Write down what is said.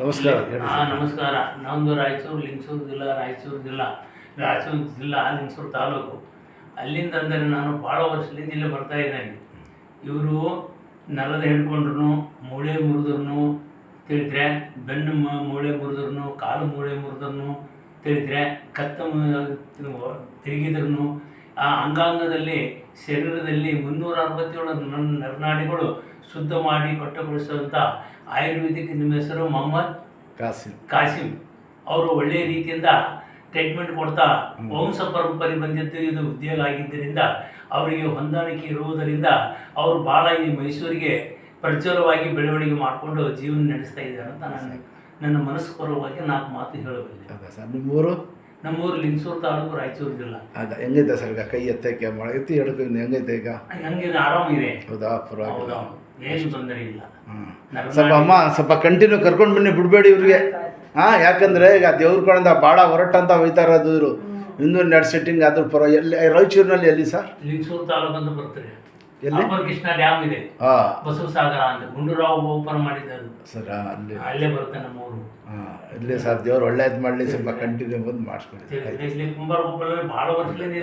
ನಮಸ್ಕಾರ. ನಮಸ್ಕಾರ. ನಮ್ಮದು ರಾಯಚೂರು ಜಿಲ್ಲಾ ಲಿಂಗಸೂರು ತಾಲೂಕು. ಅಲ್ಲಿಂದ ಅಂದರೆ ನಾನು ಭಾಳ ವರ್ಷದಿಂದ ಇಲ್ಲಿ ಬರ್ತಾ ಇದ್ದೇನೆ. ಇವರು ನೆಲದ ಹಿಡ್ಕೊಂಡ್ರು, ಮೂಳೆ ಮುರಿದ್ರು ತಿಳಿದ್ರೆ, ಬೆನ್ನು ಮೂಳೆ ಮುರಿದ್ರು, ಕಾಲು ಮೂಳೆ ಮುರಿದ್ರು ತಿಳಿದ್ರೆ, ತಿರುಗಿದ್ರು, ಆ ಅಂಗಾಂಗದಲ್ಲಿ ಶರೀರದಲ್ಲಿ 367 ನರನಾಡಿಗಳು ಶುದ್ಧ ಮಾಡಿ ಕೊಟ್ಟಗೊಳಿಸುವಂಥ ಆಯುರ್ವೇದಿಕ್, ನಿಮ್ಮ ಹೆಸರು ಮೊಹಮ್ಮದ್ ಕಾಸಿಂ ಅವರು ಒಳ್ಳೆಯ ರೀತಿಯಿಂದ ಟ್ರೀಟ್ಮೆಂಟ್ ಕೊಡ್ತಾ ವಂಶ ಪರಂಪರೆ ಬಂದಿದ್ದು ಇದು ಉದ್ಯೋಗ ಆಗಿದ್ದರಿಂದ ಅವರಿಗೆ ಹೊಂದಾಣಿಕೆ ಇರುವುದರಿಂದ ಅವರು ಭಾಳ ಈ ಮೈಸೂರಿಗೆ ಪ್ರಜ್ವಲವಾಗಿ ಬೆಳವಣಿಗೆ ಮಾಡಿಕೊಂಡು ಜೀವನ ನಡೆಸ್ತಾ ಇದ್ದಾರೆ ಅಂತ ನನ್ನ ಮನಸ್ಪೂರ್ವವಾಗಿ 4 ಮಾತು ಹೇಳಬಲ್ಲೆ. ಸರ್ ನಿಮ್ಮೂರು? ನಮ್ಮೂರು ಲಿಂಗಸೂರು ತಾಲೂಕು, ರಾಯಚೂರು ಜಿಲ್ಲಾ. ಹೆಂಗೈತೆ ಸರ್ ಈಗ? ಕೈ ಎತ್ತಕ್ಕೆ ಎತ್ತಿ ಹಿಡ್ಕೊಂಡು ಹೆಂಗೈತೆ ಈಗ? ಹಂಗಿದೆ, ಆರಾಮಿದೆ. ಹೌದಾ? ಪರವಾಗಿಲ್ಲ, ಏನು ತೊಂದರೆ ಇಲ್ಲ. ಸ್ವಲ್ಪ ಕಂಟಿನ್ಯೂ ಕರ್ಕೊಂಡು ಬನ್ನಿ, ಬಿಡಬೇಡಿ ಇವ್ರಿಗೆ. ಯಾಕಂದರೆ ಈಗ ದೇವ್ರ ಕಡೆಯಿಂದ ಭಾಳ ಹೊರಟಂತ ಹೋಯ್ತಾ ಇರೋದು ಇವರು. ಇನ್ನೂ ಸೆಟ್ಟಿಂಗ್ ಆದ್ರೂ ಎಲ್ಲಿ ರಾಯಚೂರಿನಲ್ಲಿ? ಎಲ್ಲಿ ಸರ್? ಲಿಂಗಸೂರು ತಾಲೂಕು ಅಂತ ಬರ್ತಾರೆ. ಎಲ್ಲಿ? ಕೃಷ್ಣ ಡ್ಯಾಮ್ ಇದೆ, ಬಸವಸಾಗರ ಅಂತ ಗುಂಡೂರಾವ್ ಓಪನ್ ಮಾಡಿದ್ದು ಸರ್. ಅಲ್ಲೇ ಬರುತ್ತೆ ನಮ್ಮ ಊರು. ಇರಲಿ ಸರ್, ದೇವ್ರು ಒಳ್ಳೇದು ಮಾಡಲಿ. ಸ್ವಲ್ಪ ಕಂಟಿನ್ಯೂ ಬಂದು ಮಾಡಿಸ್ಕೊಡಿ. ಕುಂಬಾರ ಭಾಳ ವರ್ಷದಿಂದ